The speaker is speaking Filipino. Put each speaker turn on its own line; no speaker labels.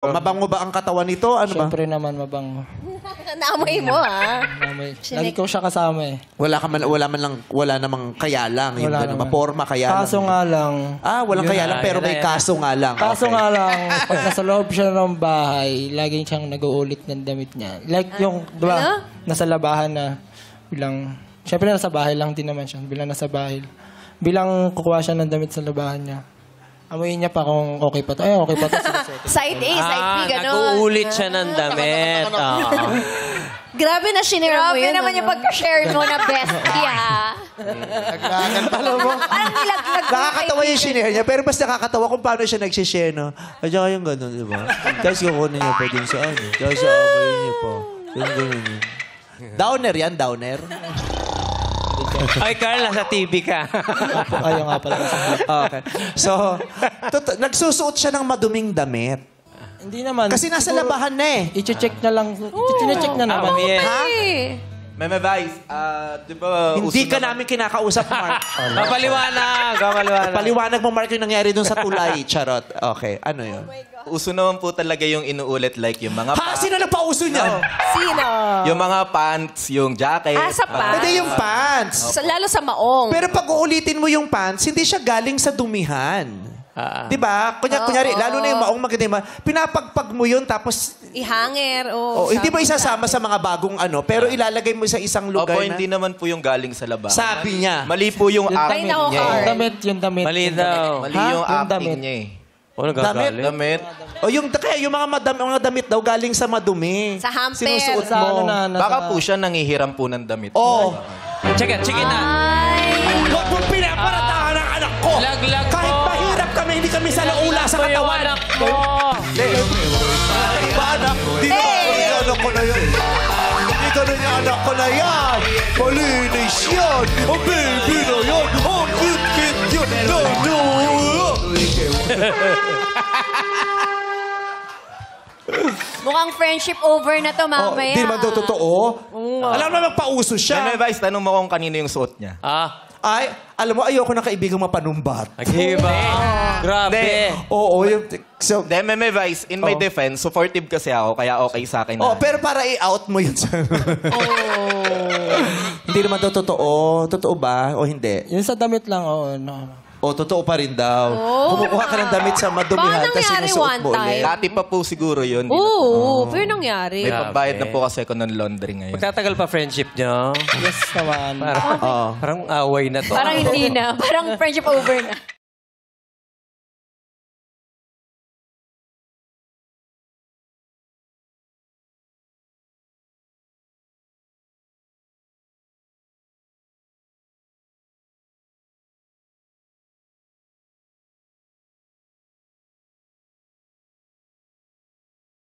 Mabango ba ang katawan nito? Ano ba?
Siyempre naman mabango.
Naamoy mo, ha?
Lagi ko siya kasama eh.
Wala namang kaya lang. Yung
Wala
ganun,
naman.
maporma kaya lang.
Kaso nga lang.
Walang kaya lang pero may kaso nga lang.
Kaso
Okay.
nga lang, pag nasa loob siya ng bahay, laging siyang nag-uulit ng damit niya. Like yung, di ba,
Ano?
nasa labahan na bilang, siyempre nasa bahay lang din naman siya, bilang nasa bahay. Bilang kukuha siya ng damit sa labahan niya. Amoyin niya pa kung okay pa to. Ay, okay pa to.
Side A, side B, gano'n.
Nag-uulit siya ng damit.
Grabe na shinare mo
Grabe
yun.
naman yung pagka-share mo na bestie, ha?
Alam mo,
Parang nilaglag ko
nakakatawa yung shinare niya, pero mas nakakatawa kung paano siya nagsishare, no? At saka yung gano'n, di ba? Tapos kukunin niya pa din sa ano. Tapos amoy niya pa. Yung gano'n yun. Downer yan, downer.
Ay, Carl, nasa TV ka.
Ayaw nga pala.
Okay. So, nagsusuot siya ng maduming damit.
Hindi naman.
Kasi nasa labahan na eh.
I-check na lang. I-check na naman.
Ha?
May Vice, di ba...
Hindi ka namin kinakausap, Mark.
Kapaliwanag.
Paliwanag mo, Mark, yung nangyari dun sa tulay. Charot. Okay. Ano yun?
Uso naman po talaga yung inuulit like yung mga...
Ha? Sino nagpauso niyan?
Sino?
Yung mga pants, yung jacket.
Sa pants.
Hindi yung pants.
Lalo sa maong.
Pero pag uulitin mo yung pants, hindi siya galing sa dumihan. Di ba? Kunyari, lalo na yung maong maganda yung pinapagpag mo yun, tapos
Ihanger.
hindi mo isasama sa mga bagong ano, pero ilalagay mo sa isang lugar
Opo,
na...
hindi naman po yung galing sa labas.
Sabi niya.
Mali po yung
Yung
acting
nako,
niya.
Carl.
Yung damit.
Mali daw.
Mali
Ha?
yung
Yung
acting
damit.
niya eh.
O, nagagalit.
Damit.
O kaya yung mga damit daw galing sa madumi.
Sa hamper.
Sinusuot
Sa ano
mo.
na, nasa...
Baka po siya nangihiram po ng damit.
Oo.
Check na.
Huwag mo pinaparatahan ang anak ko.
Laglag mo.
Kahit mahirap kami, hindi kami sa laula sa
Ito yung
katawan.
anak mo.
Iba anak. Di na yung anak ko na yan. Hindi ganun yung anak ko na yan. Malinis yan. Ang baby na yan. Ang cute yun. No.
Mukhang friendship over na to mamaya.
Di naman daw totoo. Alam mo naman, pauso siya.
May Vice, tanong mo kung kanino yung suot niya.
Ay, alam mo, ayoko ng kaibigang mapanumbat.
Naghiba. Grabe.
Oo, yung... So,
Then, may Vice, in my defense, supportive kasi ako, kaya okay sa akin na.
pero para i-out mo yun sa... Hindi naman daw totoo. Totoo ba? O hindi?
Yung sa damit lang, oo. No.
O, totoo pa rin daw. Kumukuha ka ng damit sa madumihan,
Baka
tapos
nangyari
sinusuot
one
mo
time.
ulit.
Dati pa po siguro yun.
Oo, pero nangyari.
May pagbayad na po kasi ako ng laundry ngayon.
Magtatagal pa friendship nyo?
Yes naman.
Parang away na to.
Parang hindi na. Parang friendship over na.